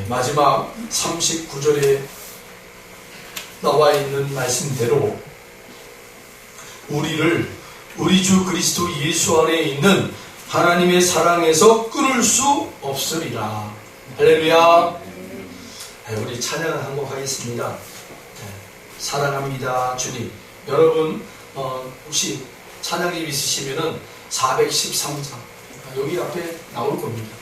마지막 39절에 나와 있는 말씀대로 우리를 우리 주 그리스도 예수 안에 있는 하나님의 사랑에서 끊을 수 없으리라. 할렐루야. 우리 찬양을 한 곡 하겠습니다. 사랑합니다 주님. 여러분 혹시 찬양이 있으시면은 413장 여기 앞에 나올 겁니다.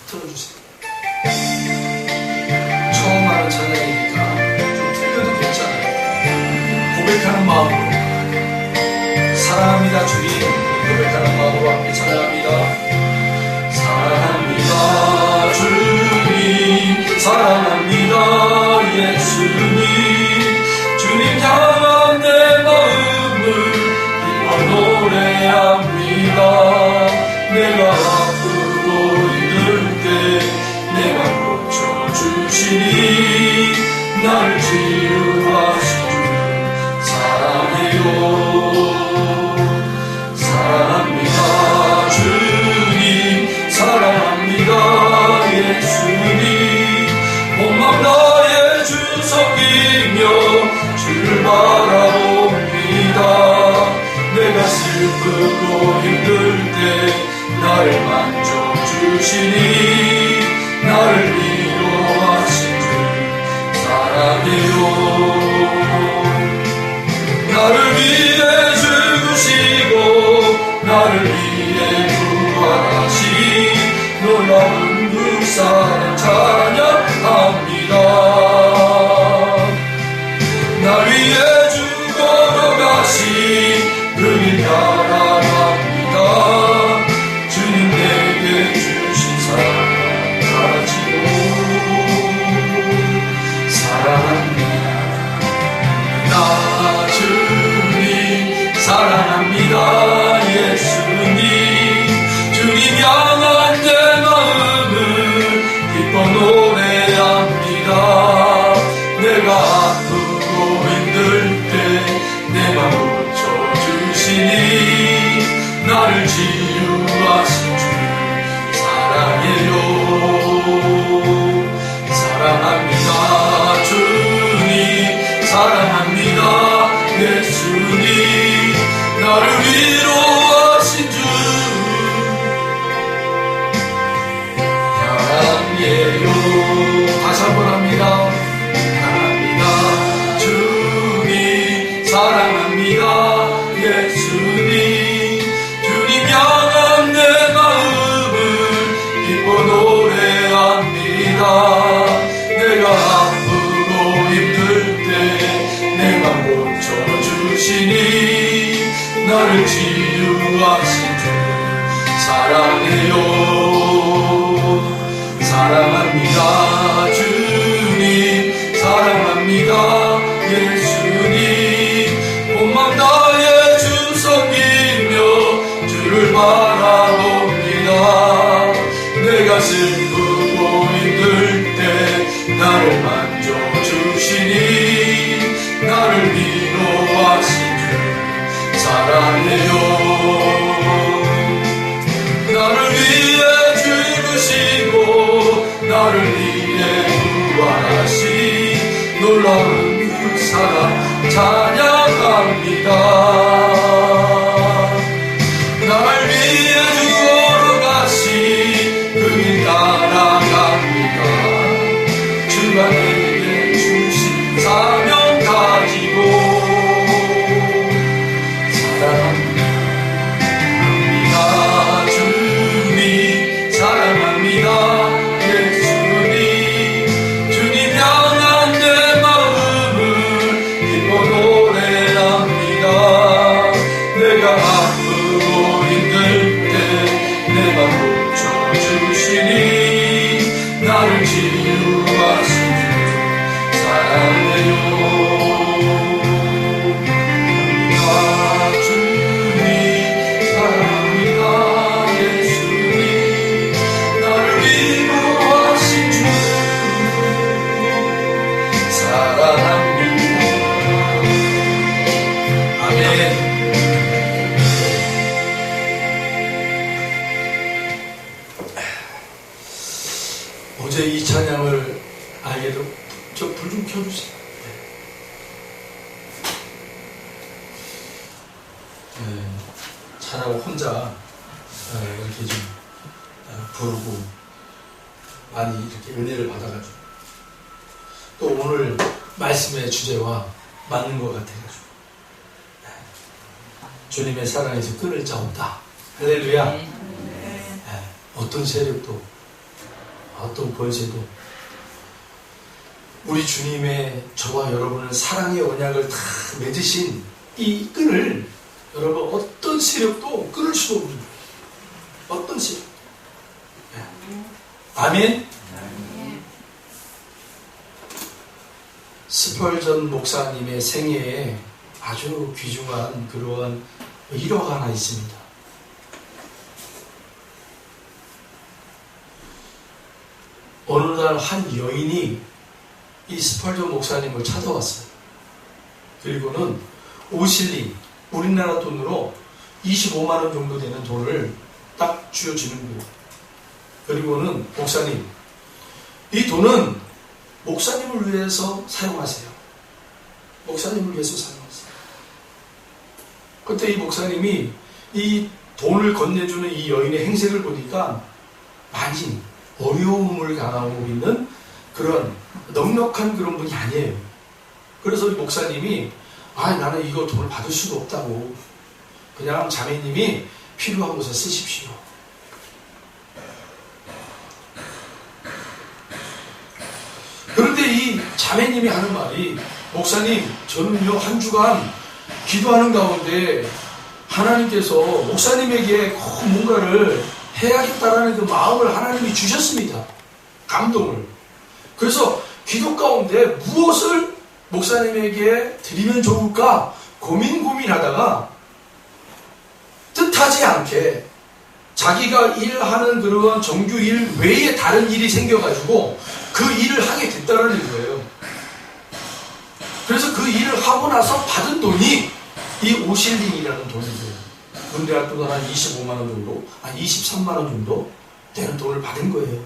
틀어주세요. 처음 하는 찬양이니까 좀 틀려도 괜찮아요. 고백하는 마음으로 사랑합니다 주님. 고백하는 마음으로 함께 찬양합니다. 사랑합니다 주님. 사랑합니다 예수님. 주님 향한 내 마음을 기뻐 노래합니다. 내가 아프고 힘들 때 내가 고쳐주시니 나를 치유하신 주 사랑해요. 사랑합니다 주님. 사랑합니다 예수님. 온맘 나의 주 섬기며 주를 바라봅니다. 내가 슬프고 힘들 때 나를 만져주시니 나를 위로하신 주 사랑해요. 나를 위해 죽으시고 나를 위해 부활하신 놀라운 그 사랑 찬양합니다. 나 위해 죽어 가신 그 길 따라갑니다. 주님 내게 주신 사랑 가지고 사랑합니다. 나 주님 사랑합니다 예수님. 주님 향한 내 마음을 기뻐 노래합니다. 내가 아프고 힘들 때 내 맘 고쳐주시니 나를 치유하신 주 사랑해요. 사랑합니다 주님. 사랑합니다 예수님. 나를 위로하신 주 사랑해요. 다시 한번 합니다. 사랑합니다 주님. 사랑합니다 예수님. 주님 향한 내 마음을 기뻐 노래합니다. 내가 아프고 힘들 때 내 맘 고쳐주시니 나를 치유하신 주 사랑해요. 사랑합니다 주님. 사랑합니다 예수님. 온맘 다해 주 섬기며 주를 바라봅니다. 내가 슬프고 힘들 때 나를 만져주시니 나를 위로하신 주 사랑해요. 나를 위해 죽으시고 나를 위해 부활하신 놀라운 그 사랑 찬양합니다. 날 위해 죽어 가신 그 길 따라갑니다. 주가 내게 주신 사명 가지고 사랑합니다 주님. 사랑합니다 예수님. 주님 향한 내 마음을 기뻐 노래합니다. 내가 아프고 힘들 이제 이 찬양을 알게도 저 불 좀 켜주세요. 네. 찬양을 혼자 이렇게 좀 부르고 많이 이렇게 은혜를 받아가지고 또 오늘 말씀의 주제와 맞는 것 같아가지고 주님의 사랑에서 끊을 자 없다. 할렐루야. 어떤 세력도 어떤 권세도 우리 주님의 저와 여러분을 사랑의 언약을 다 맺으신 이 끈을 여러분 어떤 세력도 끊을 수가 없는 거예요. 어떤 세력. 아멘. 스펄전 목사님의 생애에 아주 귀중한 그러한 일화가 하나 있습니다. 어느 날 한 여인이 이 스펄전 목사님을 찾아왔어요. 그리고는 5실링, 우리나라 돈으로 25만원 정도 되는 돈을 딱 쥐어주는 거예요. 그리고는 목사님, 이 돈은 목사님을 위해서 사용하세요. 목사님을 위해서 사용하세요. 그때 이 목사님이 이 돈을 건네주는 이 여인의 행색을 보니까 많이 어려움을 당하고 있는 그런 넉넉한 그런 분이 아니에요. 그래서 이 목사님이 나는 이거 돈을 받을 수도 없다고 그냥 자매님이 필요한 곳에 쓰십시오. 그런데 이 자매님이 하는 말이 목사님 저는요 한 주간 기도하는 가운데 하나님께서 목사님에게 꼭 뭔가를 해야겠다라는 그 마음을 하나님이 주셨습니다. 감동을. 그래서 기도 가운데 무엇을 목사님에게 드리면 좋을까 고민하다가 뜻하지 않게 자기가 일하는 그런 정규 일 외에 다른 일이 생겨가지고 그 일을 하게 됐다는 거예요. 그래서 그 일을 하고 나서 받은 돈이 이 5실링이라는 돈이에요. 문대학 돈 한 25만원 정도, 한 23만원 정도 되는 돈을 받은 거예요.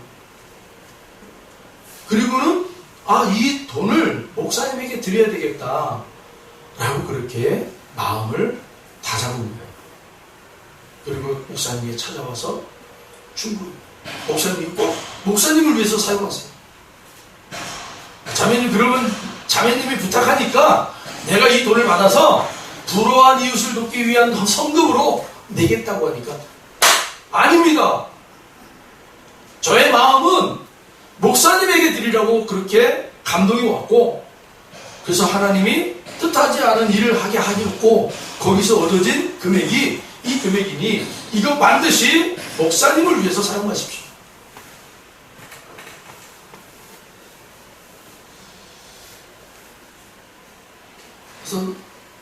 그리고는 이 돈을 목사님에게 드려야 되겠다 라고 그렇게 마음을 다잡은 거예요. 그리고 목사님이 찾아와서 준 거예요. 목사님이 꼭 목사님을 위해서 사용하세요. 자매님, 그러면 자매님이 부탁하니까 내가 이 돈을 받아서 불우한 이웃을 돕기 위한 성금으로 내겠다고 하니까 아닙니다. 저의 마음은 목사님에게 드리라고 그렇게 감동이 왔고, 그래서 하나님이 뜻하지 않은 일을 하게 하셨고, 거기서 얻어진 금액이 이 금액이니 이거 반드시 목사님을 위해서 사용하십시오. 그래서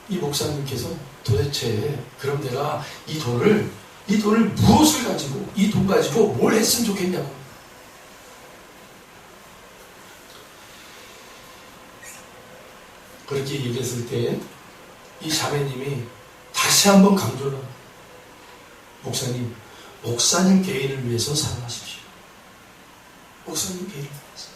이 목사님께서 도대체 그럼 내가 이 돈을 무엇을 가지고 이 돈 가지고 뭘 했으면 좋겠냐고. 그렇게 얘기했을 때 이 자매님이 다시 한번 강조를 합니다. 목사님 개인을 위해서 사용하십시오. 목사님 개인을 위해서.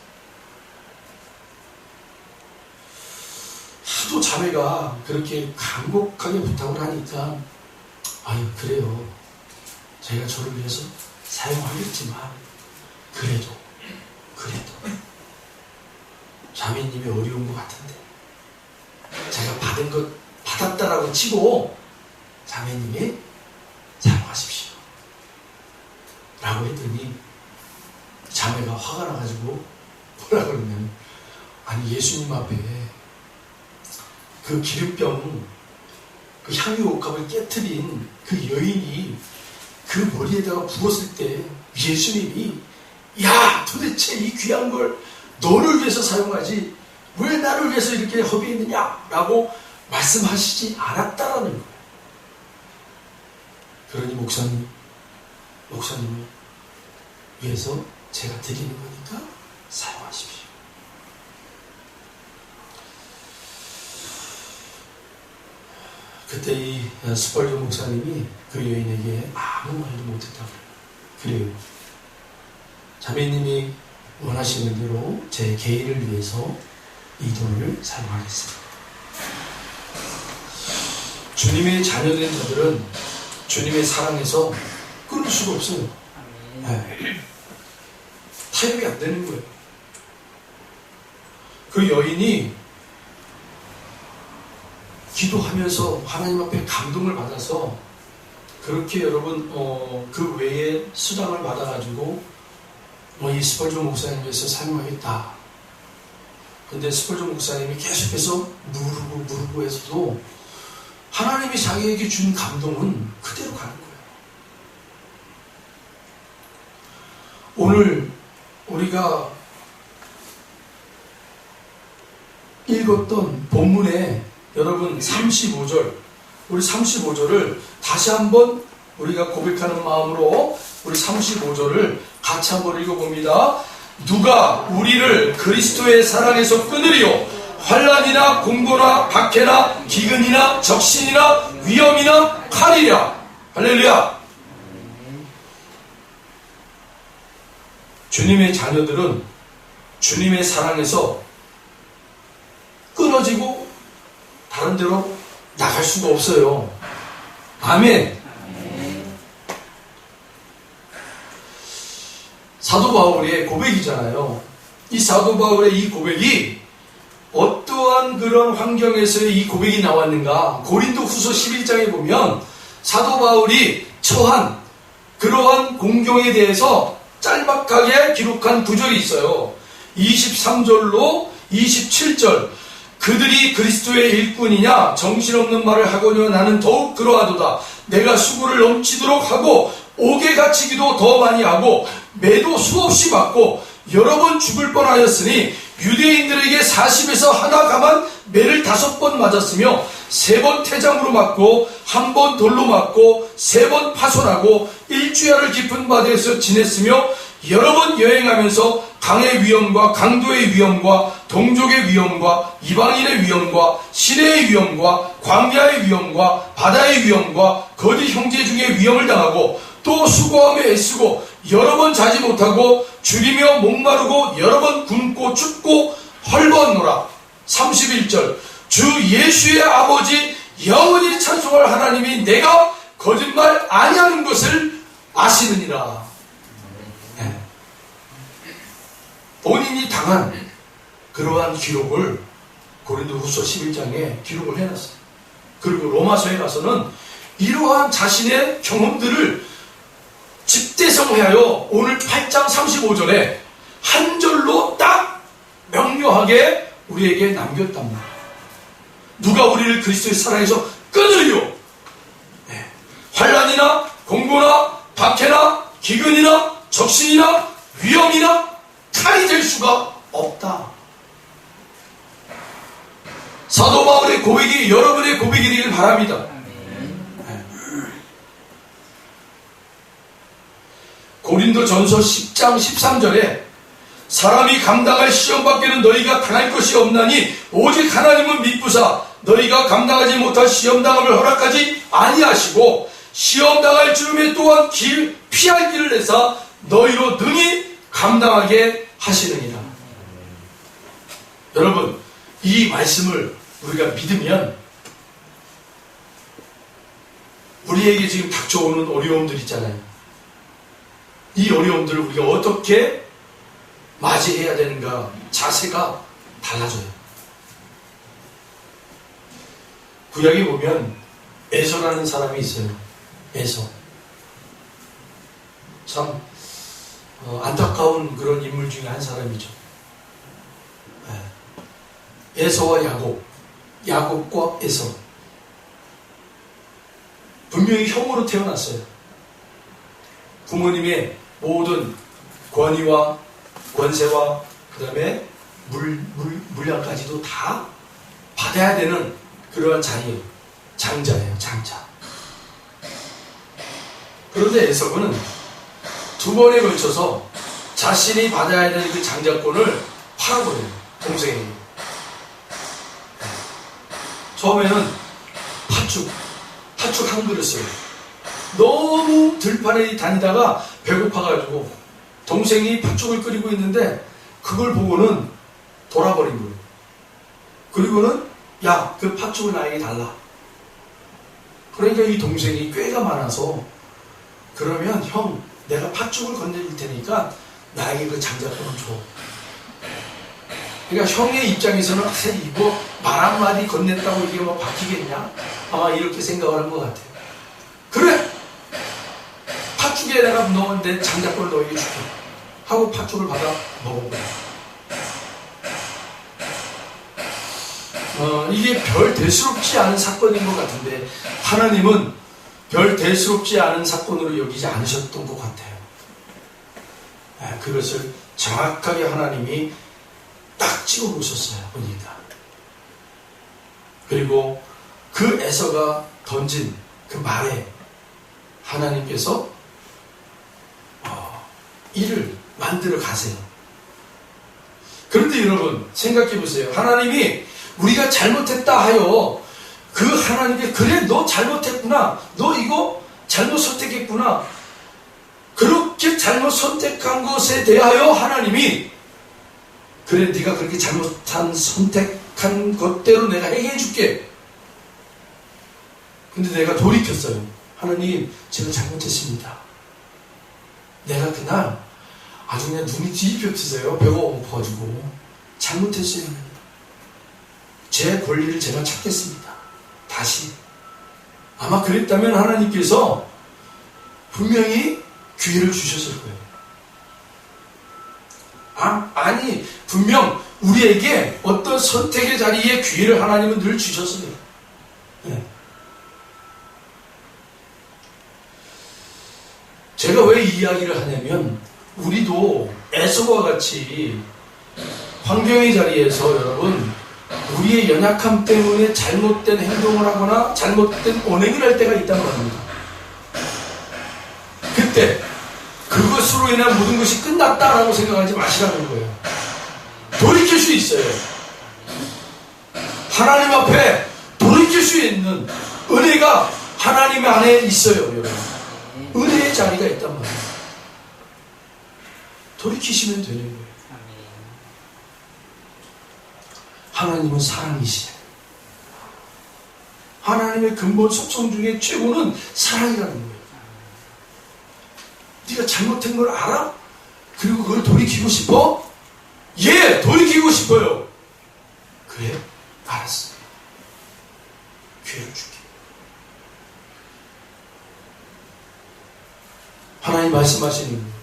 하도 자매가 그렇게 간곡하게 부탁을 하니까 그래요. 제가 저를 위해서 사용하겠지만 그래도 자매님이 어려운 것 같은데 제가 받은 것 받았다라고 치고 자매님이 사용하십시오 라고 했더니 자매가 화가 나가지고 뭐라 그러냐면 예수님 앞에 그 기름병 그 향유옥합을 깨트린 그 여인이 그 머리에다가 부었을 때 예수님이 도대체 이 귀한 걸 너를 위해서 사용하지 왜 나를 위해서 이렇게 허비했느냐 라고 말씀하시지 않았다라는 거예요. 그러니 목사님을 위해서 제가 드리는 거니까 사용하십시오. 그때 이 스펄전 목사님이 그 여인에게 아무 말도 못했다고 그래요. 자매님이 원하시는 대로 제 개인을 위해서 이 돈을 사용하겠습니다. 주님의 자녀된 자들은 주님의 사랑에서 끊을 수가 없어요. 네. 타협이 안 되는 거예요. 그 여인이 기도하면서 하나님 앞에 감동을 받아서 그렇게 여러분 그 외에 수당을 받아가지고 이 스펄전 목사님 위해서 사용하겠다. 근데 스펄전 목사님이 계속해서 무르고 해서도 하나님이 자기에게 준 감동은 그대로 가는 거예요. 오늘 우리가 읽었던 본문에 여러분 35절, 우리 35절을 다시 한번 우리가 고백하는 마음으로 우리 35절을 같이 한번 읽어봅니다. 누가 우리를 그리스도의 사랑에서 끊으리요? 환난이나 공고나 박해나 기근이나 적신이나 위험이나 칼이랴. 할렐루야. 주님의 자녀들은 주님의 사랑에서 끊어지고 다른 데로 나갈 수가 없어요. 아멘. 사도 바울의 고백이잖아요. 이 사도 바울의 이 고백이 어떠한 그런 환경에서의 이 고백이 나왔는가? 고린도 후서 11장에 보면 사도 바울이 처한 그러한 공경에 대해서 짤막하게 기록한 구절이 있어요. 23절로 27절. 그들이 그리스도의 일꾼이냐? 정신없는 말을 하거니와 나는 더욱 그러하도다. 내가 수고를 넘치도록 하고 옥에 갇히기도 더 많이 하고 매도 수없이 받고 여러 번 죽을 뻔하였으니 유대인들에게 40에서 하나 감한 매를 5번 맞았으며 3번 태장으로 맞고 1번 돌로 맞고 3번 파손하고 일주야를 깊은 바다에서 지냈으며 여러 번 여행하면서 강의 위험과 강도의 위험과 동족의 위험과 이방인의 위험과 시내의 위험과 광야의 위험과 바다의 위험과 거짓 형제 중에 위험을 당하고 또 수고하며 애쓰고 여러 번 자지 못하고 줄이며 목마르고 여러 번 굶고 춥고 헐벗노라. 31절. 주 예수의 아버지 영원히 찬송할 하나님이 내가 거짓말 아니하는 것을 아시느니라. 네. 본인이 당한 그러한 기록을 고린도 후서 11장에 기록을 해놨어요. 그리고 로마서에 가서는 이러한 자신의 경험들을 집대성하여 오늘 8장 35절에 한 절로 딱 명료하게 우리에게 남겼단 말이에요. 누가 우리를 그리스도의 사랑에서 끊으리요? 네. 환난이나 공고나 박해나 기근이나 적신이나 위험이나 칼이 될 수가 없다. 사도 바울의 고백이 여러분의 고백이 되길 바랍니다. 고린도전서 10장 13절에 사람이 감당할 시험밖에는 너희가 당할 것이 없나니 오직 하나님은 믿부사 너희가 감당하지 못할 시험당함을 허락하지 아니하시고 시험당할 즈음에 또한 피할 길을 내사 너희로 능히 감당하게 하시느니라. 여러분, 이 말씀을 우리가 믿으면 우리에게 지금 닥쳐오는 어려움들 있잖아요. 이 어려움들을 우리가 어떻게 맞이해야 되는가, 자세가 달라져요. 구약에 보면 에서라는 사람이 있어요. 에서. 참 안타까운 그런 인물 중에 한 사람이죠. 에서와 야곱, 야곱과 에서. 분명히 형으로 태어났어요. 부모님의 모든 권위와 권세와 그 다음에 물량까지도 다 받아야 되는 그러한 자리예요. 장자예요. 장자. 그런데 에서는 2번에 걸쳐서 자신이 받아야 되는 그 장자권을 팔아버려요. 동생에게. 처음에는 팥죽 한 그릇을 너무 들판에 다니다가 배고파가지고 동생이 팥죽을 끓이고 있는데 그걸 보고는 돌아버린 거예요. 그리고는 야, 그 팥죽을 나에게 달라. 그러니까 이 동생이 꾀가 많아서 그러면 형, 내가 팥죽을 건네줄 테니까 나에게 그 장작불을 줘. 그러니까 형의 입장에서는 이거 말 한마디 건넸다고 이게 뭐 바뀌겠냐? 아마 이렇게 생각을 한 것 같아요. 그래! 팥죽에 내가 내 장작불을 너에게 줄게. 하고 팥죽을 받아 먹어보라. 이게 별 대수롭지 않은 사건인 것 같은데 하나님은 별 대수롭지 않은 사건으로 여기지 않으셨던 것 같아요. 그것을 정확하게 하나님이 딱 찍어 놓으셨어요. 보니까. 그리고 그 에서가 던진 그 말에 하나님께서 이를 만들어 가세요. 그런데 여러분 생각해 보세요. 하나님이 우리가 잘못했다 하여 그 하나님께 그래 너 잘못했구나, 너 이거 잘못 선택했구나, 그렇게 잘못 선택한 것에 대하여 하나님이 그래 네가 그렇게 잘못한 선택한 것대로 내가 해결해 줄게. 근데 내가 돌이켰어요. 하나님 제가 잘못했습니다. 내가 그날 아주 그냥 눈이 뒤집혀 뜨세요. 배가 고파가지고 잘못했어요. 제 권리를 제가 찾겠습니다. 다시. 아마 그랬다면 하나님께서 분명히 기회를 주셨을 거예요. 아니 분명 우리에게 어떤 선택의 자리에 기회를 하나님은 늘 주셨어요. 네. 제가 왜 이 이야기를 하냐면 우리도 에서와 같이 환경의 자리에서 여러분 우리의 연약함 때문에 잘못된 행동을 하거나 잘못된 언행을 할 때가 있단 말입니다. 그때 그것으로 인한 모든 것이 끝났다라고 생각하지 마시라는 거예요. 돌이킬 수 있어요. 하나님 앞에 돌이킬 수 있는 은혜가 하나님 안에 있어요. 여러분. 은혜의 자리가 있단 말이에요. 돌이키시면 되는 거예요. 하나님은 사랑이시죠. 하나님의 근본 속성 중에 최고는 사랑이라는 거예요. 네가 잘못한 걸 알아? 그리고 그걸 돌이키고 싶어? 예, 돌이키고 싶어요. 그래? 알았어. 기회를 줄게. 하나님 말씀하시는 거예요.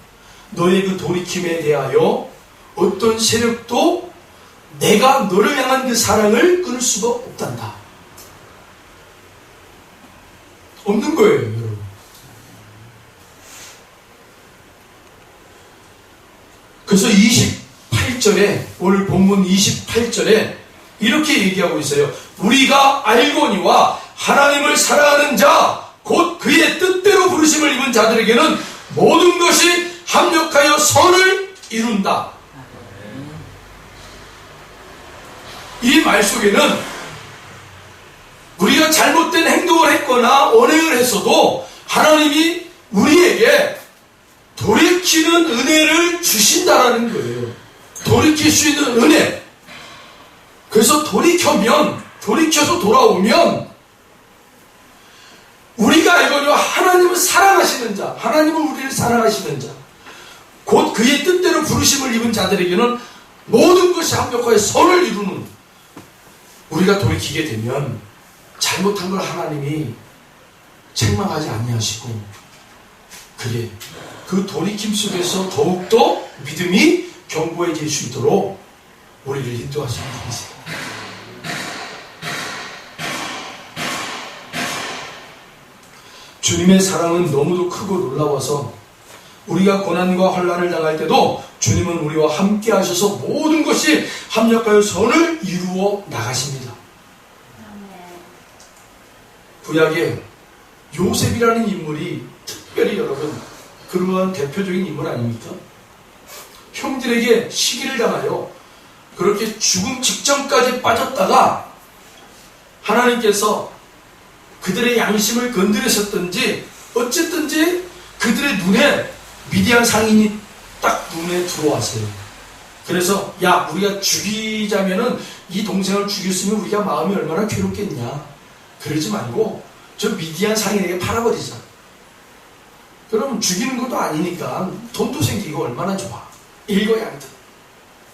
너의 그 돌이킴에 대하여 어떤 세력도 내가 너를 향한 그 사랑을 끊을 수가 없단다. 없는 거예요, 여러분. 그래서 28절에, 오늘 본문 28절에 이렇게 얘기하고 있어요. 우리가 알거니와 하나님을 사랑하는 자, 곧 그의 뜻대로 부르심을 입은 자들에게는 모든 것이 합력하여 선을 이룬다. 이 말 속에는 우리가 잘못된 행동을 했거나 언행을 했어도 하나님이 우리에게 돌이키는 은혜를 주신다라는 거예요. 돌이킬 수 있는 은혜. 그래서 돌이켜서 돌아오면 우리가 알거니와 하나님은 사랑하시는 자, 하나님은 우리를 사랑하시는 자, 곧 그의 뜻대로 부르심을 입은 자들에게는 모든 것이 합력하여 선을 이루는, 우리가 돌이키게 되면 잘못한 걸 하나님이 책망하지 아니하시고, 그래 그 돌이킴 속에서 더욱더 믿음이 견고해질 수 있도록 우리를 인도하시는 분이세요. 주님의 사랑은 너무도 크고 놀라워서 우리가 고난과 환난을 당할 때도 주님은 우리와 함께 하셔서 모든 것이 합력하여 선을 이루어 나가십니다. 구약에 요셉이라는 인물이 특별히 여러분 그러한 대표적인 인물 아닙니까? 형들에게 시기를 당하여 그렇게 죽음 직전까지 빠졌다가 하나님께서 그들의 양심을 건드리셨든지 어쨌든지 그들의 눈에 미디안 상인이 딱 눈에 들어왔어요. 그래서 야, 우리가 죽이자면은 이 동생을 죽였으면 우리가 마음이 얼마나 괴롭겠냐. 그러지 말고 저 미디안 상인에게 팔아버리자. 그럼 죽이는 것도 아니니까 돈도 생기고 얼마나 좋아. 일거양득.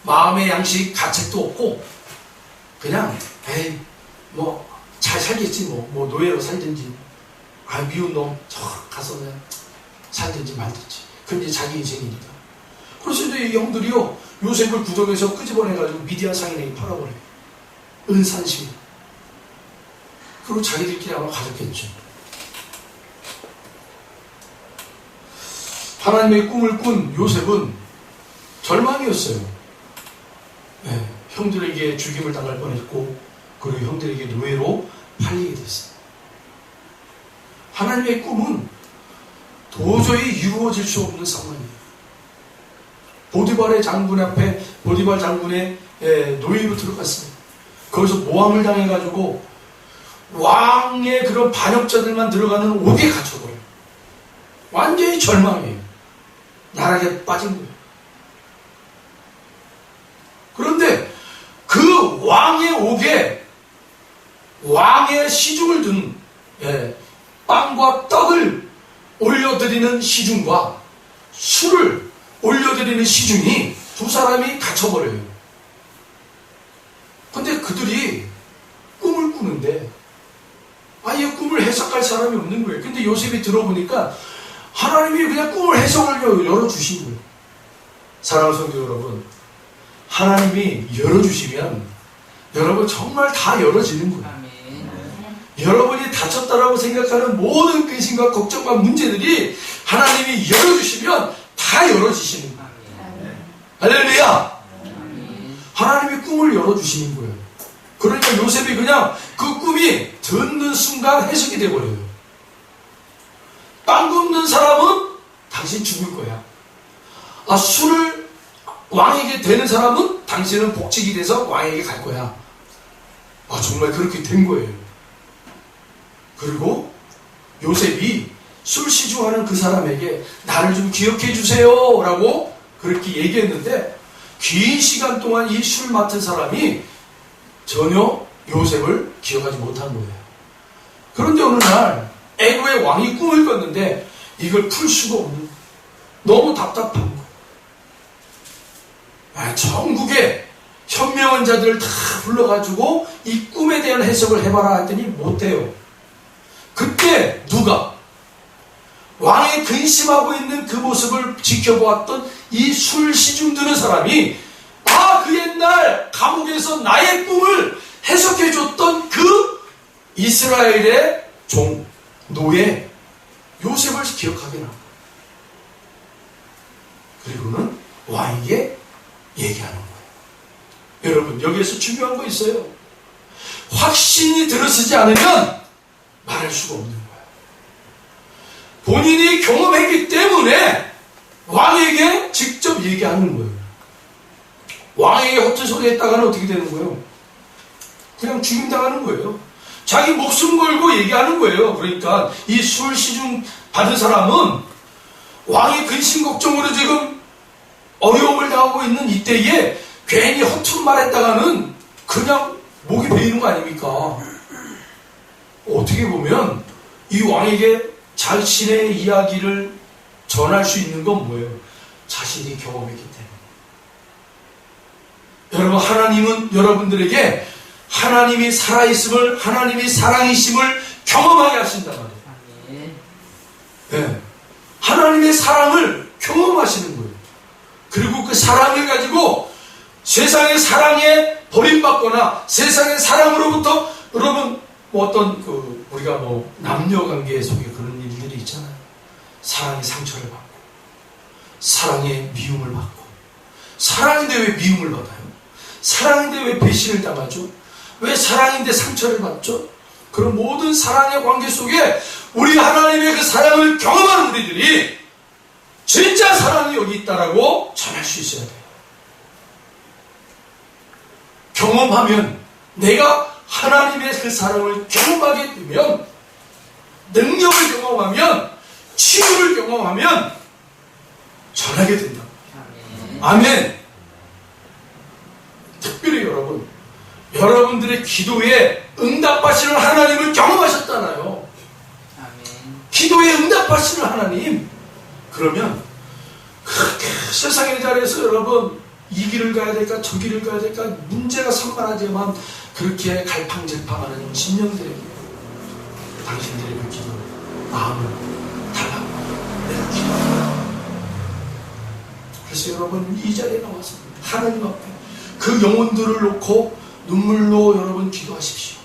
마음의 양식 가책도 없고 그냥 에이 뭐 잘 살겠지 뭐 노예로 살든지 미운 놈 저 가서 그냥 살든지 말든지. 그게 이제 자기 인생이니까. 그래서 이제 이 형들이요 요셉을 구덩이에서 끄집어내가지고 미디안 상인에게 팔아버려요. 은산심. 그리고 자기들끼리 아마 가졌겠죠. 하나님의 꿈을 꾼 요셉은 절망이었어요. 네, 형들에게 죽임을 당할 뻔했고 그리고 형들에게 노예로 팔리게 됐어요. 하나님의 꿈은 도저히 이루어질 수 없는 상황이에요. 보디발 장군의 노예로 들어갔습니다. 거기서 모함을 당해가지고 왕의 그런 반역자들만 들어가는 옥에 갇혀버려요. 완전히 절망이에요. 나락에 빠진 거예요. 그런데 그 왕의 옥에 왕의 시중을 둔 빵과 떡을 올려드리는 시중과 술을 올려드리는 시중이 두 사람이 갇혀버려요. 근데 그들이 꿈을 꾸는데 아예 꿈을 해석할 사람이 없는 거예요. 근데 요셉이 들어보니까 하나님이 그냥 꿈을 해석을 열어주신 거예요. 사랑하는 성도 여러분, 하나님이 열어주시면 여러분 정말 다 열어지는 거예요. 아멘. 여러분이 다쳤다라고 생각하는 모든 근심과 걱정과 문제들이 하나님이 열어주시면 다 열어지시는 거예요. 할렐루야! 하나님이 꿈을 열어주시는 거예요. 그러니까 요셉이 그냥 그 꿈이 듣는 순간 해석이 돼버려요. 빵 굽는 사람은 당신 죽을 거야. 술을 왕에게 되는 사람은 당신은 복직이 돼서 왕에게 갈 거야. 정말 그렇게 된 거예요. 그리고 요셉이 술 시중하는 그 사람에게 나를 좀 기억해 주세요 라고 그렇게 얘기했는데 긴 시간 동안 이 술 맡은 사람이 전혀 요셉을 기억하지 못한 거예요. 그런데 어느 날 애고의 왕이 꿈을 꿨는데 이걸 풀 수가 없는, 너무 답답한 거예요. 전국에 현명한 자들을 다 불러가지고 이 꿈에 대한 해석을 해봐라 했더니 못해요. 그때 누가 왕이 근심하고 있는 그 모습을 지켜보았던 이 술 시중 드는 사람이 그 옛날 감옥에서 나의 꿈을 해석해줬던 그 이스라엘의 종, 노예 요셉을 기억하게 나옵니다. 그리고는 왕에게 얘기하는 거예요. 여러분, 여기에서 중요한 거 있어요. 확신이 들어서지 않으면 말할 수가 없는 거예요. 본인이 경험했기 때문에 왕에게 직접 얘기하는 거예요. 왕에게 헛소리 했다가는 어떻게 되는 거예요? 그냥 죽임당하는 거예요. 자기 목숨 걸고 얘기하는 거예요. 그러니까 이 술 시중 받은 사람은 왕이 근심 걱정으로 지금 어려움을 당하고 있는 이때에 괜히 허튼 말했다가는 그냥 목이 베이는 거 아닙니까? 어떻게 보면 이 왕에게 자신의 이야기를 전할 수 있는 건 뭐예요? 자신이 경험했기 때문에. 여러분, 하나님은 여러분들에게 하나님이 살아있음을, 하나님이 사랑이심을 경험하게 하신단 말이에요. 네. 하나님의 사랑을 경험하시는 거예요. 그리고 그 사랑을 가지고 세상의 사랑에 버림받거나 세상의 사랑으로부터, 여러분 어떤 우리가 남녀 관계 속에 그런 일들이 있잖아요. 사랑의 상처를 받고 사랑의 미움을 받고. 사랑인데 왜 미움을 받아요? 사랑인데 왜 배신을 당하죠? 왜 사랑인데 상처를 받죠? 그런 모든 사랑의 관계 속에 우리 하나님의 그 사랑을 경험하는 우리들이 진짜 사랑이 여기 있다라고 전할 수 있어야 돼요. 경험하면, 내가 하나님의 그 사랑을 경험하게 되면, 능력을 경험하면, 치유를 경험하면 전하게 된다. 아멘. 특별히 여러분들의 기도에 응답하시는 하나님을 경험하셨잖아요. 기도에 응답하시는 하나님. 그러면 그렇게 세상의 자리에서 여러분 이 길을 가야 될까 저 길을 가야 될까 문제가 산만하지만 그렇게 갈팡질팡하는 심령들에게 당신들의 그 기도 마음을 달라고 내가 기도합니다. 그래서 여러분 이 자리에 나와서 하나님 앞에 그 영혼들을 놓고 눈물로 여러분 기도하십시오.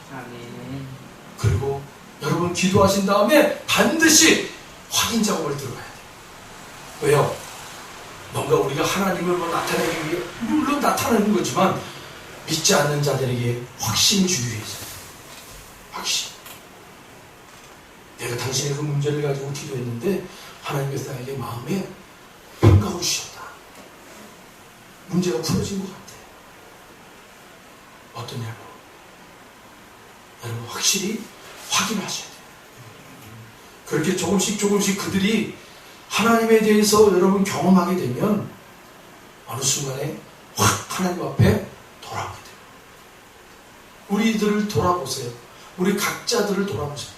그리고 여러분 기도하신 다음에 반드시 확인 작업을 들어가야 돼요. 왜요? 뭔가 우리가 하나님을 나타내기 위해 물론 나타내는 거지만 믿지 않는 자들에게 확신을 주기 위해서 확신. 내가 당신의 그 문제를 가지고 기도했는데 하나님께서 나에게 마음에 평강을 주셨다. 문제가 풀어진 것 같아. 어떠냐고. 여러분 확실히 확인하셔야 돼요. 그렇게 조금씩 그들이 하나님에 대해서 여러분 경험하게 되면 어느 순간에 확 하나님 앞에 돌아오게 돼요. 우리들을 돌아보세요. 우리 각자들을 돌아보세요.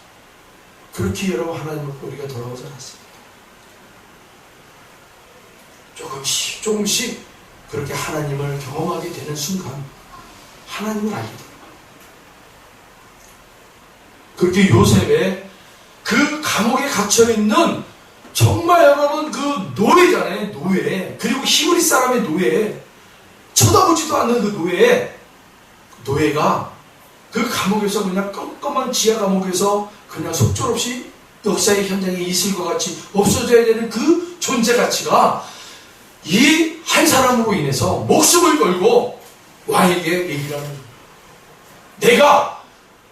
그렇게 여러분 하나님 앞에 우리가 돌아오지 않았습니다. 조금씩 그렇게 하나님을 경험하게 되는 순간 하나님을 알게 됩니다. 그렇게 요셉의 그 감옥에 갇혀있는 정말 여러분 그 노예잖아요. 노예. 그리고 히브리 사람의 노예. 쳐다보지도 않는 그 노예가 그 감옥에서 그냥 껌껌한 지하 감옥에서 그냥 속절없이 역사의 현장에 이슬과 같이 없어져야 되는 그 존재 가치가 이 한 사람으로 인해서 목숨을 걸고 왕에게 얘기를 하는 거예요. 내가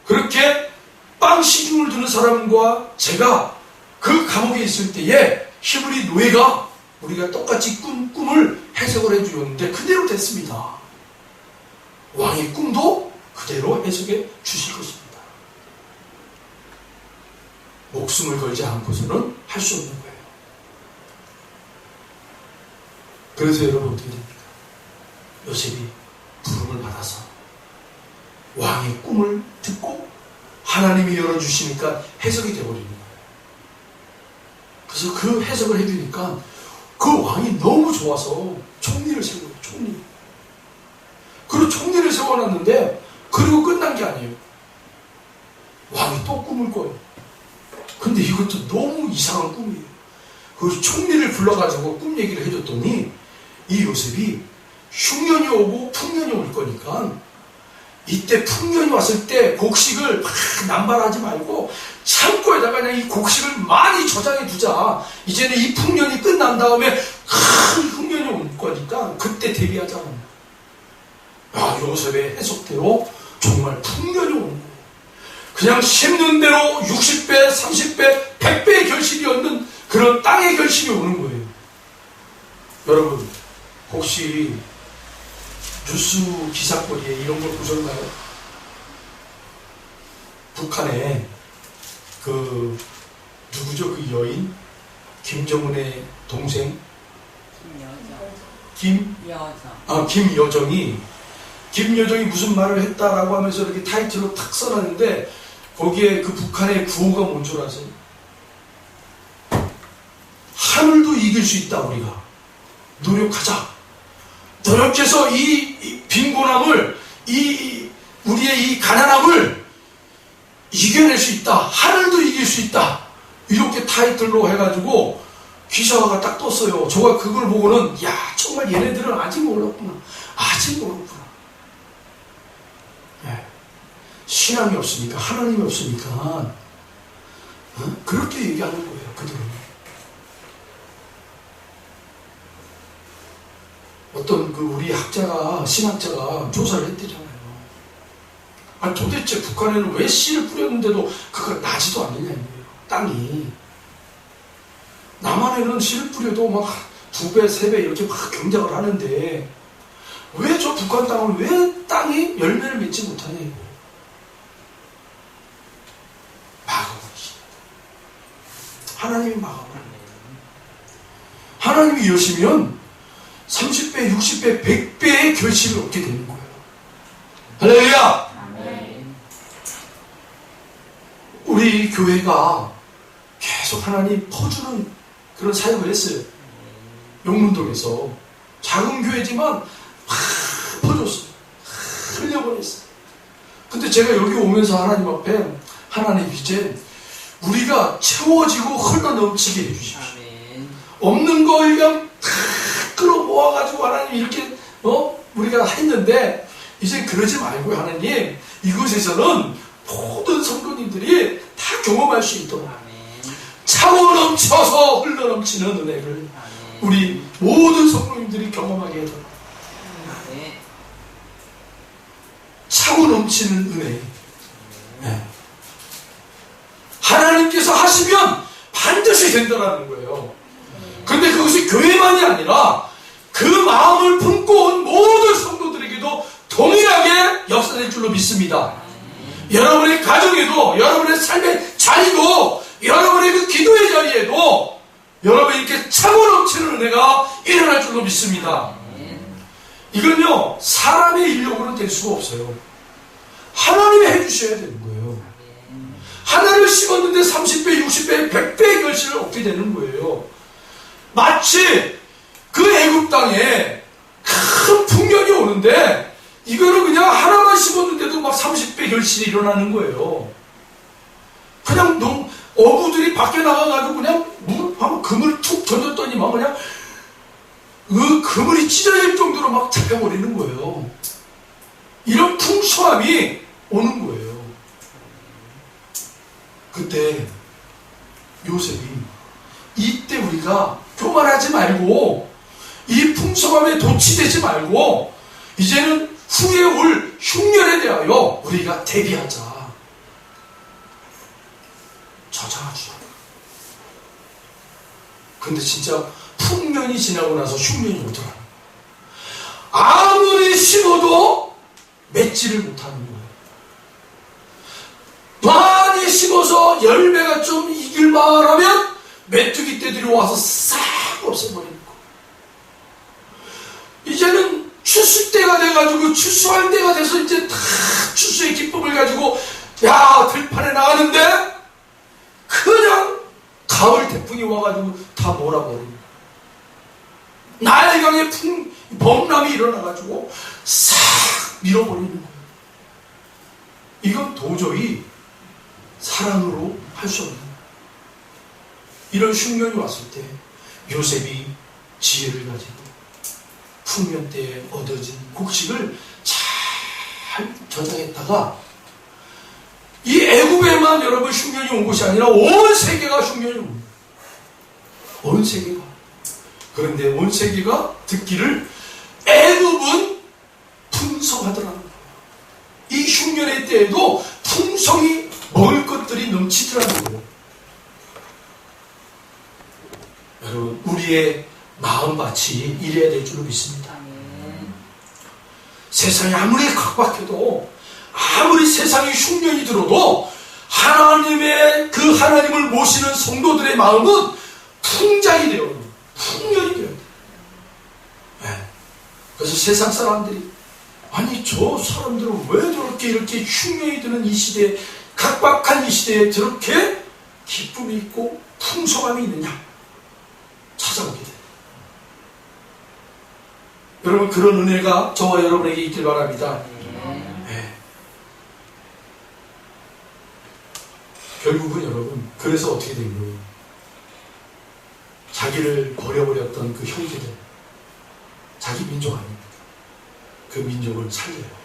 그렇게 빵 시중을 두는 사람과 제가 그 감옥에 있을 때에 히브리 노예가 우리가 똑같이 꿈을 해석을 해주었는데 그대로 됐습니다. 왕의 꿈도 그대로 해석해 주실 것입니다. 목숨을 걸지 않고서는 할 수 없는 거예요. 그래서 여러분 어떻게 됩니까? 요셉이 부름을 받아서 왕의 꿈을 듣고 하나님이 열어주시니까 해석이 되어버리는 거예요. 그래서 그 해석을 해주니까 그 왕이 너무 좋아서 총리를 세워요. 총리. 그리고 총리를 세워놨는데 그리고 끝난 게 아니에요. 왕이 또 꿈을 꿔요. 근데 이것도 너무 이상한 꿈이에요. 그 총리를 불러가지고 꿈 얘기를 해줬더니 이 요셉이 흉년이 오고 풍년이 올 거니까 이때 풍년이 왔을 때 곡식을 막 남발하지 말고 창고에다가 그냥 이 곡식을 많이 저장해 두자. 이제는 이 풍년이 끝난 다음에 큰 흉년이 올 거니까 그때 대비하자. 요셉의 해석대로 정말 풍년이 오는 거예요. 그냥 심는 대로 60배, 30배, 100배의 결실이 얻는 그런 땅의 결실이 오는 거예요. 여러분 혹시 뉴스 기사거리에 이런 걸 보셨나요? 북한에 그 누구죠? 그 여인? 김정은의 동생? 김여정이 무슨 말을 했다라고 하면서 이렇게 타이틀로 탁 써놨는데 거기에 그 북한의 구호가 뭔 줄 아세요? 하늘도 이길 수 있다. 우리가 노력하자. 노력해서 이 빈곤함을 우리의 이 가난함을 이겨낼 수 있다. 하늘도 이길 수 있다. 이렇게 타이틀로 해가지고 기사가 딱 떴어요. 제가 그걸 보고는 정말 얘네들은 아직 몰랐구나. 네. 신앙이 없으니까 하나님이 없으니까 그렇게 얘기하는 거예요. 그들은. 어떤 그 우리 신학자가 조사를 했대잖아요. 도대체 북한에는 왜 씨를 뿌렸는데도 그거 나지도 않느냐 이거예요. 땅이. 남한에는 씨를 뿌려도 막 2배, 3배 이렇게 막 경작을 하는데 왜 저 북한 땅은 왜 땅이 열매를 맺지 못하냐 이거. 막아버리십니다. 하나님이 막아버립니다. 하나님이 여시면 30배, 60배, 100배의 결실을 얻게 되는 거예요. 할렐루야! 우리 교회가 계속 하나님 퍼주는 그런 사역을 했어요. 용문동에서. 작은 교회지만 막 퍼줬어요. 흘려보냈어요. 근데 제가 여기 오면서 하나님 앞에, 하나님 이제 우리가 채워지고 흘러넘치게 해주십시오. 없는 거 그냥 다 끌어모아가지고 하나님 이렇게 우리가 했는데, 이제 그러지 말고 하나님, 이곳에서는 모든 성도님들이 다 경험할 수 있도록 차고 넘쳐서 흘러넘치는 은혜를 우리 모든 성도님들이 경험하게 해도록, 차고 넘치는 은혜. 네. 하나님께서 하시면 반드시 된다는 거예요. 그런데 그것이 교회만이 아니라 그 마음을 품고 온 모든 성도들에게도 동일하게 역사될 줄로 믿습니다. 여러분의 가정에도, 여러분의 삶의 자리도, 여러분의 그 기도의 자리에도 여러분이 이렇게 차고 넘치는 은혜가 일어날 줄로 믿습니다. 이건요, 사람의 인력으로는 될 수가 없어요. 하나님이 해주셔야 되는 거예요. 하나를 심었는데 30배, 60배, 100배의 결실을 얻게 되는 거예요. 마치 그 애굽 땅에 큰 풍년이 오는데 이거를 그냥 하나만 심었는데도 막 30배 결실이 일어나는 거예요. 그냥 어부들이 밖에 나가가지고 그냥 한번 그물을 툭 던졌더니 막 그냥 그 그물이 찢어질 정도로 막 잡혀버리는 거예요. 이런 풍성함이 오는 거예요. 그때 요셉이, 이때 우리가 교만하지 말고 이 풍성함에 도취되지 말고 이제는 후에 올 흉년에 대하여 우리가 대비하자. 저장하자. 근데 진짜 풍년이 지나고 나서 흉년이 오더라. 아무리 심어도 맺지를 못하는 거예요. 많이 심어서 열매가 좀 익을만 하면 메뚜기 떼들이 와서 싹 없애버리는 거. 이제는 추수 때가 돼가지고 추수할 때가 돼서 이제 다 추수의 기쁨을 가지고 들판에 나가는데 그냥 가을 태풍이 와가지고 다 몰아버리는 거예요. 나일강에 범람이 일어나가지고 싹 밀어버리는 거예요. 이건 도저히 사랑으로 할 수 없는 거예요. 이런 흉년이 왔을 때 요셉이 지혜를 가지고 풍년 때에 얻어진 곡식을 잘 저장했다가, 이 애굽에만 여러분 흉년이 온 것이 아니라 온 세계가 흉년이 옵니다. 온 세계가. 그런데 온 세계가 듣기를 애굽은 풍성하더라는 거예요. 이 흉년의 때에도 풍성히 먹을 것들이 넘치더라는 거예요. 여러분, 우리의 마음밭이 이래야 될 줄로 믿습니다. 세상이 아무리 각박해도, 아무리 세상에 흉년이 들어도 하나님의 그 하나님을 모시는 성도들의 마음은 풍작이 되어야 돼요. 풍년이 되어야 돼요. 네. 그래서 세상 사람들이, 아니 저 사람들은 왜 저렇게 이렇게 흉년이 드는 이 시대에, 각박한 이 시대에 저렇게 기쁨이 있고 풍성함이 있느냐 찾아보게 돼요. 여러분, 그런 은혜가 저와 여러분에게 있길 바랍니다. 네. 결국은 여러분, 그래서 어떻게 된 거예요? 자기를 버려버렸던 그 형제들, 자기 민족 아닙니까? 그 민족을 살려요.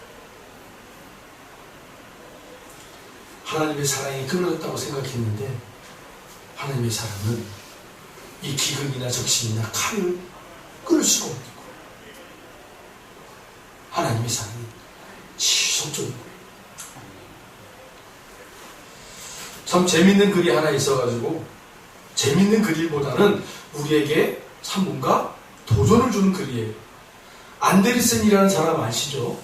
하나님의 사랑이 끊어졌다고 생각했는데, 하나님의 사랑은 이 기근이나 적신이나 칼을 끊을 수가 없는 거예요. 하나님의 사랑이 지속적인 거예요. 참 재밌는 글이 하나 있어가지고, 재밌는 글보다는 우리에게 참 뭔가 도전을 주는 글이에요. 안데르센이라는 사람 아시죠?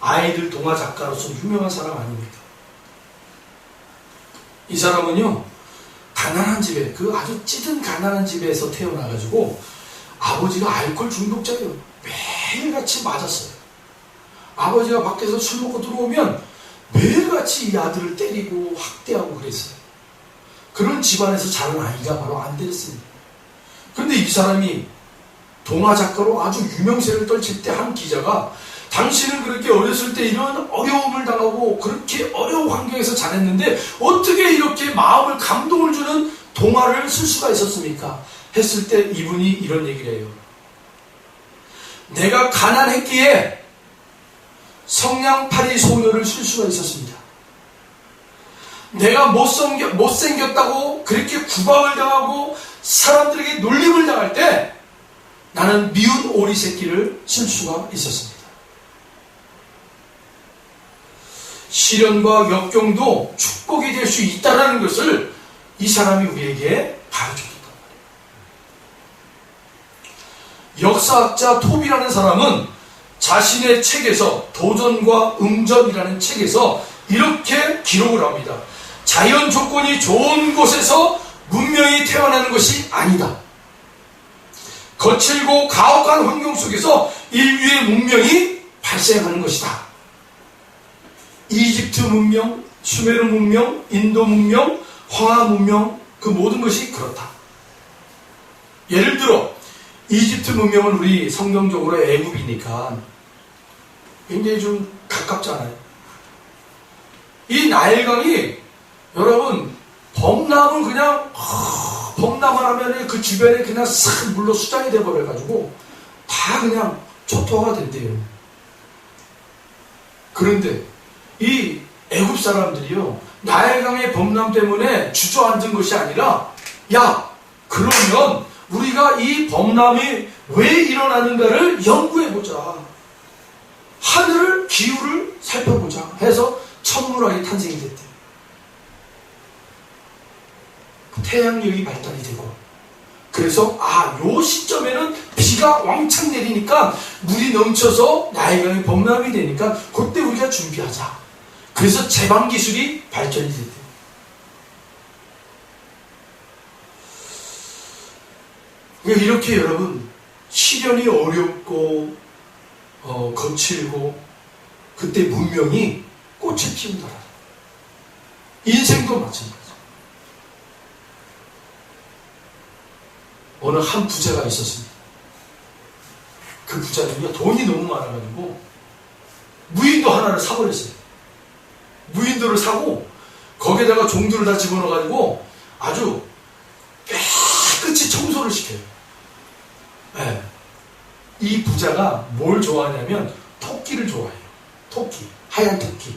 아이들 동화 작가로서 유명한 사람 아닙니까? 이 사람은요, 가난한 집에, 그 아주 찌든 가난한 집에서 태어나가지고 아버지가 알코올 중독자예요. 매일같이 맞았어요. 아버지가 밖에서 술 먹고 들어오면 매일같이 이 아들을 때리고 학대하고 그랬어요. 그런 집안에서 자란 아이가 바로 안데르센입니다. 그런데 이 사람이 동화작가로 아주 유명세를 떨칠 때 한 기자가 당신은 그렇게 어렸을 때 이런 어려움을 당하고 그렇게 어려운 환경에서 자랐는데 어떻게 이렇게 마음을 감동을 주는 동화를 쓸 수가 있었습니까? 했을 때 이분이 이런 얘기를 해요. 내가 가난했기에 성냥팔이 소녀를 쓸 수가 있었습니다. 내가 못생겼다고 그렇게 구박을 당하고 사람들에게 놀림을 당할 때 나는 미운 오리 새끼를 쓸 수가 있었습니다. 시련과 역경도 축복이 될 수 있다는 것을 이 사람이 우리에게 가르쳐줬단 말이에요. 역사학자 톱이라는 사람은 자신의 책에서 도전과 응전이라는 책에서 이렇게 기록을 합니다. 자연 조건이 좋은 곳에서 문명이 태어나는 것이 아니다. 거칠고 가혹한 환경 속에서 인류의 문명이 발생하는 것이다. 이집트 문명, 수메르 문명, 인도 문명, 황하 문명, 그 모든 것이 그렇다. 예를 들어 이집트 문명은 우리 성경적으로 애굽이니까 굉장히 좀 가깝잖아요. 이 나일강이 여러분 범람은 그냥 범람을 하면 그 주변에 그냥 싹 물로 수장이 돼버려가지고 다 그냥 초토화가 된대요. 그런데 이 애굽 사람들이요 나일강의 범람 때문에 주저앉은 것이 아니라 야 그러면 우리가 이 범람이 왜 일어나는가를 연구해보자. 하늘 기후를 살펴보자 해서 천문학이 탄생이 됐대요. 태양력이 발달이 되고 그래서 요 시점에는 비가 왕창 내리니까 물이 넘쳐서 나일강이 범람이 되니까 그때 우리가 준비하자. 그래서 제방 기술이 발전이 됐대요. 그러니까 이렇게 여러분 시련이 어렵고 거칠고 그때 문명이 꽃을 피운다. 인생도 마찬가지. 어느 한 부자가 있었습니다. 그 부자는요 돈이 너무 많아가지고 무인도 하나를 사버렸어요. 무인도를 사고 거기에다가 종들을 다 집어넣어가지고 아주 깨끗이 청소를 시켜요. 네. 이 부자가 뭘 좋아하냐면 토끼를 좋아해요. 토끼, 하얀 토끼.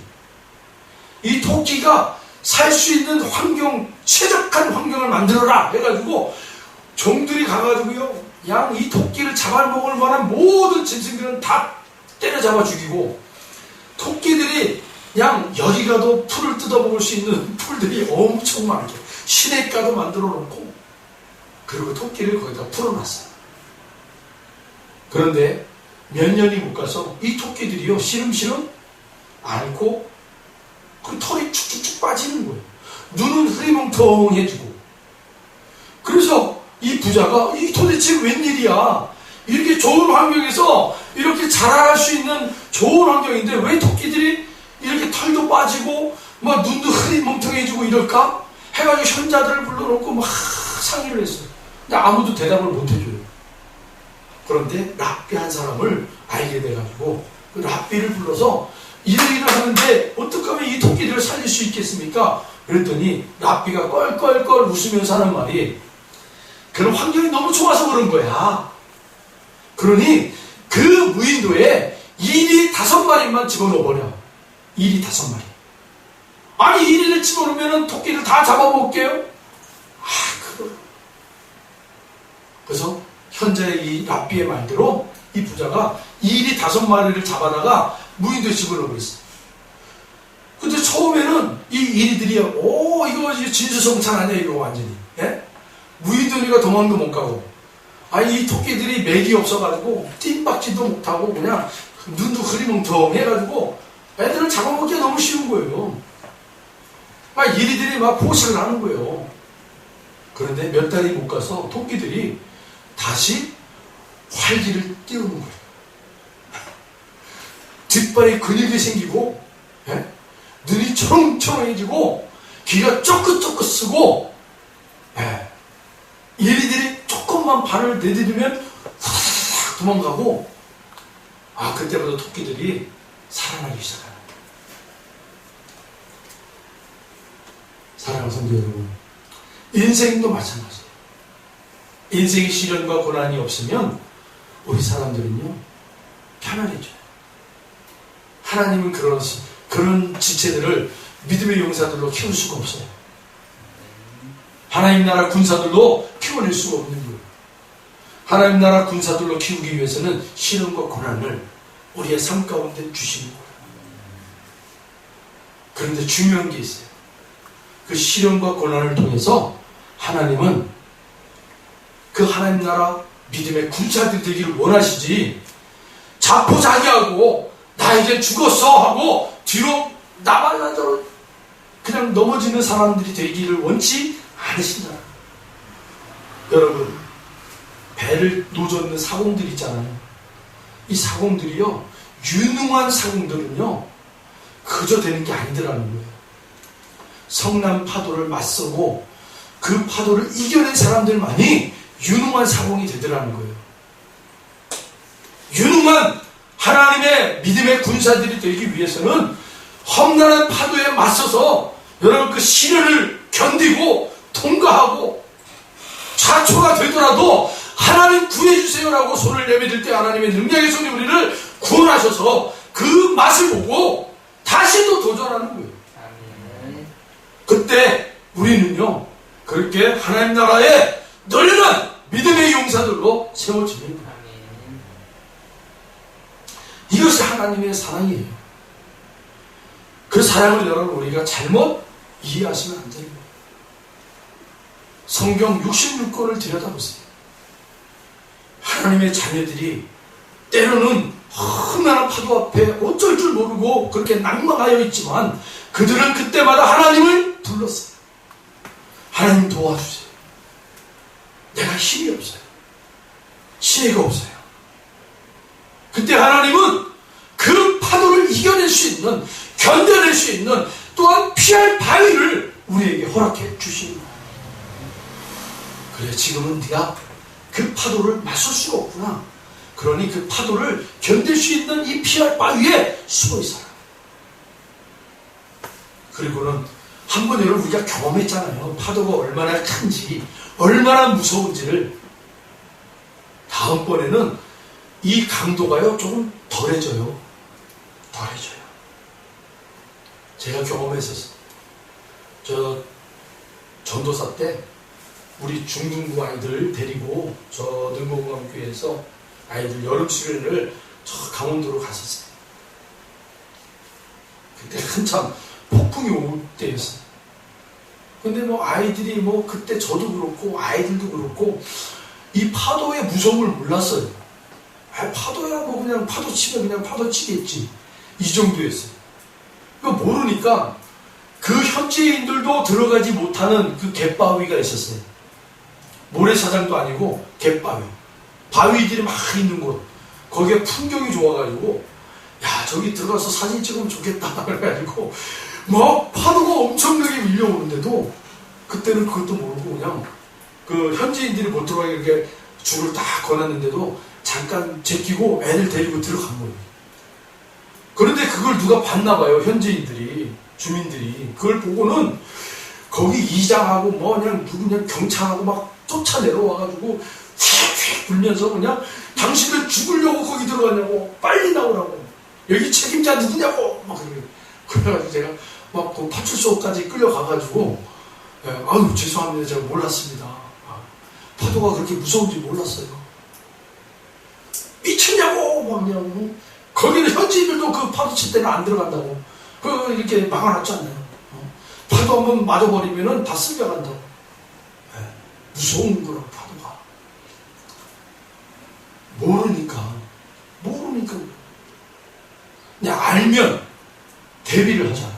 이 토끼가 살 수 있는 환경, 최적한 환경을 만들어라 해가지고 종들이 가가지고요 그냥 이 토끼를 잡아먹을 만한 모든 짐승들은 다 때려잡아 죽이고 토끼들이 그냥 열이라도 풀을 뜯어먹을 수 있는 풀들이 엄청 많게 시냇가도 만들어 놓고 그리고 토끼를 거기다 풀어놨어요. 그런데 몇 년이 못 가서 이 토끼들이요 시름시름 앓고 그 털이 축축축 빠지는 거예요. 눈은 흐리멍텅해지고. 그래서 이 부자가 이 도대체 웬일이야, 이렇게 좋은 환경에서 이렇게 자랄 수 있는 좋은 환경인데 왜 토끼들이 이렇게 털도 빠지고 막 눈도 흐리멍텅해지고 이럴까 해가지고 현자들을 불러놓고 막 상의를 했어요. 근데 아무도 대답을 못 해줘요. 그런데 랍비 한 사람을 알게 돼가지고 그 랍비를 불러서 일을 하는데 어떻게 하면 이 토끼들을 살릴 수 있겠습니까? 그랬더니 랍비가 껄껄껄 웃으면서 하는 말이 그런 환경이 너무 좋아서 그런 거야. 그러니 그 무인도에 이리 5마리만 집어넣어버려. 이리 5마리. 아니 이리를 집어넣으면 토끼를 다 잡아먹게요? 그래서 현재 이 랍비의 말대로 이 부자가 이리 5마리를 잡아다가 무인도에 집어넣어버렸어요. 근데 처음에는 이 이리들이 이거 진수성찬 아니야 이거 완전히. 예? 무인도니까 도망도 못 가고 이 토끼들이 맥이 없어가지고 띵박지도 못하고 그냥 눈도 흐리멍텅 해가지고 애들을 잡아먹기가 너무 쉬운 거예요. 이리들이 막 포식을 하는 거예요. 그런데 몇 달이 못 가서 토끼들이 다시 활기를 띄우는 거예요. 뒷발에 근육이 생기고, 예? 눈이 초롱초롱해지고, 귀가 쪼긋쪼긋 쓰고, 예? 얘네들이 조금만 발을 내디디면 훅 도망가고, 그때부터 토끼들이 살아나기 시작합니다. 사랑하는 성도 여러분, 인생도 마찬가지예요. 인생의 시련과 고난이 없으면 우리 사람들은요 편안해져요. 하나님은 그런 지체들을 믿음의 용사들로 키울 수가 없어요. 하나님 나라 군사들로 키워낼 수가 없는 거예요. 하나님 나라 군사들로 키우기 위해서는 시련과 고난을 우리의 삶 가운데 주시는 거예요. 그런데 중요한 게 있어요. 그 시련과 고난을 통해서 하나님은 그 하나님 나라 믿음의 군사들이 되기를 원하시지, 자포자기하고 나 이제 죽었어 하고 뒤로 나발나저로 그냥 넘어지는 사람들이 되기를 원치 않으신다. 여러분, 배를 노젓는 사공들 있잖아요. 이 사공들이요, 유능한 사공들은요 그저 되는 게 아니더라는 거예요. 성난 파도를 맞서고 그 파도를 이겨낸 사람들만이 유능한 사공이 되더라는 거예요. 유능한 하나님의 믿음의 군사들이 되기 위해서는 험난한 파도에 맞서서 여러분 그 시련을 견디고 통과하고 좌초가 되더라도 하나님 구해주세요라고 손을 내밀을 때 하나님의 능력의 손이 우리를 구원하셔서 그 맛을 보고 다시 또 도전하는 거예요. 그때 우리는요 그렇게 하나님 나라에 널널한 믿음의 용사들로 세워지는 거예요. 이것이 하나님의 사랑이에요. 그 사랑을 여러분 우리가 잘못 이해하시면 안 되는 거예요. 성경 66권을 들여다보세요. 하나님의 자녀들이 때로는 험난한 파도 앞에 어쩔 줄 모르고 그렇게 낙망하여 있지만 그들은 그때마다 하나님을 불렀어요. 하나님 도와주세요. 내가 힘이 없어요. 지혜가 없어요. 그때 하나님은 그 파도를 이겨낼 수 있는, 견뎌낼 수 있는, 또한 피할 바위를 우리에게 허락해 주시는 거예요. 그래, 지금은 네가 그 파도를 맞설 수가 없구나. 그러니 그 파도를 견딜 수 있는 이 피할 바위에 숨어 있어라. 그리고는 한번 여러분 우리가 경험했잖아요. 파도가 얼마나 큰지, 얼마나 무서운지를. 다음번에는 이 강도가요 조금 덜해져요. 덜해져요. 제가 경험했었어요. 저 전도사 때 우리 중등부 아이들 데리고 저 능곡공감교회에서 아이들 여름 수련을 저 강원도로 갔었어요. 그때 한참 폭풍이 올 때였어요. 근데 뭐 아이들이 뭐 그때 저도 그렇고 아이들도 그렇고 이 파도의 무서움을 몰랐어요. 파도야 뭐 그냥 파도 치면 그냥 파도 치겠지, 이 정도였어요. 그거 모르니까 그 현지인들도 들어가지 못하는 그 갯바위가 있었어요. 모래사장도 아니고 갯바위, 바위들이 막 있는 곳. 거기에 풍경이 좋아가지고 야 저기 들어가서 사진 찍으면 좋겠다 그래가지고 막 파도가 엄청나게 밀려오는데도 그때는 그것도 모르고 그냥 그 현지인들이 못 들어가게 이렇게 줄을 딱 거놨는데도 잠깐 제끼고 애들 데리고 들어간 거예요. 그런데 그걸 누가 봤나 봐요. 현지인들이, 주민들이. 그걸 보고는 거기 이장하고 뭐 그냥 누구 그냥 경찰하고 막 쫓아 내려와가지고 휙휙 불면서 그냥 당신들 죽으려고 거기 들어갔냐고, 빨리 나오라고, 여기 책임자 누구냐고 막 그래가지고 제가 막 그 파출소까지 끌려가가지고 아유 죄송합니다, 제가 몰랐습니다. 파도가 그렇게 무서운지 몰랐어요. 미쳤냐고 막 그냥. 거기는 현지인들도 그 파도 칠 때는 안 들어간다고. 그 이렇게 막아놨잖아요. 파도 한번 맞아버리면은 다 쓸려간다고. 무서운 거라고, 파도가. 모르니까. 그냥 알면 대비를 하잖아요.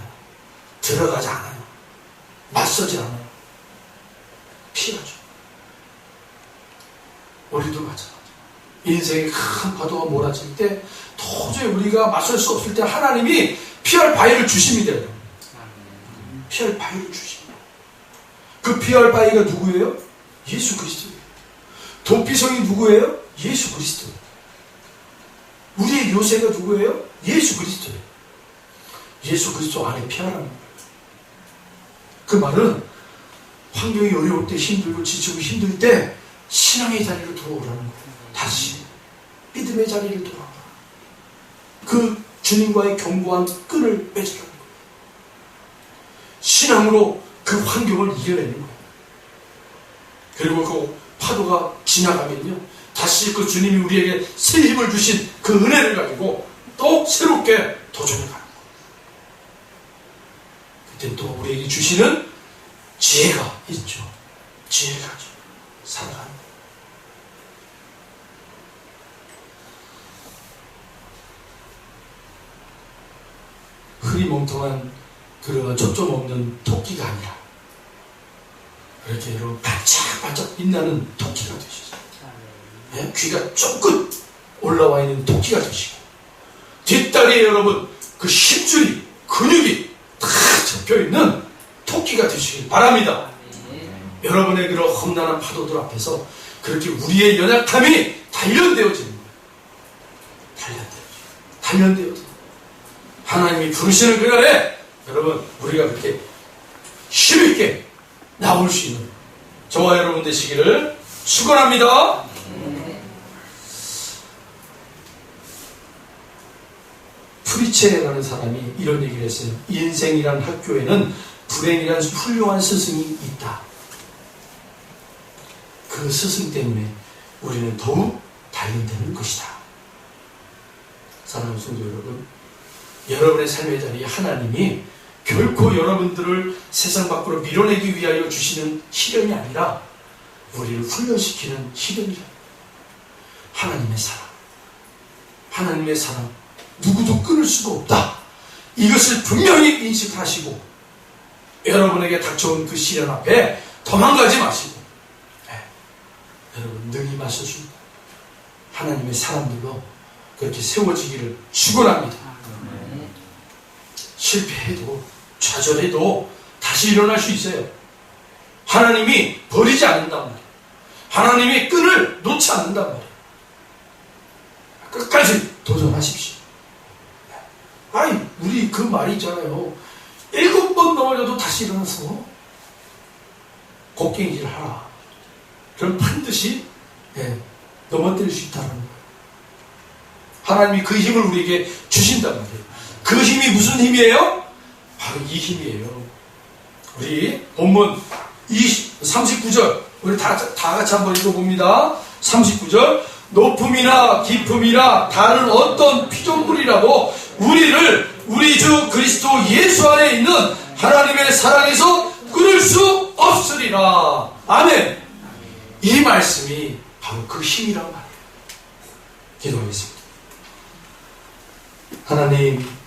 들어가지 않아요. 맞서지 않아요. 피하죠. 우리도 마찬가지. 인생의 큰 파도가 몰아칠 때 도저히 우리가 맞설 수 없을 때 하나님이 피할 바위를 주십니다. 피할 바위를 주십니다. 그 피할 바위가 누구예요? 예수 그리스도예요. 도피성이 누구예요? 예수 그리스도예요. 우리의 요새가 누구예요? 예수 그리스도예요. 예수 그리스도 안에 피하라는 거예요. 그 말은 환경이 어려울 때, 힘들고 지치고 힘들 때 신앙의 자리로 돌아오라는 거예요. 다시 믿음의 자리를 돌아오라. 그 주님과의 견고한 끈을 맺으라는 거예요. 신앙으로 그 환경을 이겨내는 거예요. 그리고 그 파도가 지나가면요, 다시 그 주님이 우리에게 새 힘을 주신 그 은혜를 가지고 또 새롭게 도전해 가는 거예요. 그때 또 우리에게 주시는 지혜가 있죠. 지혜가 있죠. 살아가는 거예요. 흐리멍텅한 그런 초점 없는 토끼가 아니라 이렇게 여러분 반짝반짝 빛나는 토끼가 되시죠. 예? 귀가 쫑긋 올라와 있는 토끼가 되시고 뒷다리에 여러분 그 힘줄이 근육이 다 접혀있는 토끼가 되시길 바랍니다. 여러분의 그런 험난한 파도들 앞에서 그렇게 우리의 연약함이 단련되어지는 거예요. 단련되어지는 하나님이 부르시는 그날에 여러분 우리가 그렇게 힘있게 나올 수 있는 저와 여러분 되시기를 축원합니다. 프리체라는 사람이 이런 얘기를 했어요. 인생이란 학교에는 불행이란 훌륭한 스승이 있다. 그 스승 때문에 우리는 더욱 단련되는 것이다. 사랑하는 성도 여러분, 여러분의 삶의 자리에 하나님이 결코 여러분들을 세상 밖으로 밀어내기 위하여 주시는 시련이 아니라 우리를 훈련시키는 시련이다. 하나님의 사랑, 하나님의 사랑 누구도 끊을 수가 없다. 이것을 분명히 인식하시고 여러분에게 닥쳐온 그 시련 앞에 도망가지 마시고 여러분 능히 맞서줍니다. 하나님의 사람들로 그렇게 세워지기를 축원합니다. 실패해도 좌절해도 다시 일어날 수 있어요. 하나님이 버리지 않는단 말이에요. 하나님이 끈을 놓지 않는단 말이에요. 끝까지 도전하십시오. 아니 우리 그 말이 있잖아요. 7번 넘어져도 다시 일어나서 곡괭이질 하라. 그럼 반드시 넘어뜨릴 수 있다는 거예요. 하나님이 그 힘을 우리에게 주신단 말이에요. 그 힘이 무슨 힘이에요? 바로 이 힘이에요. 우리 본문 39절 우리 다 같이 한번 읽어봅니다. 39절 높음이나 깊음이나 다른 어떤 피조물이라도 우리를 우리 주 그리스도 예수 안에 있는 하나님의 사랑에서 끊을 수 없으리라. 아멘. 이 말씀이 바로 그 힘이란 말이에요. 기도하겠습니다. 하나님,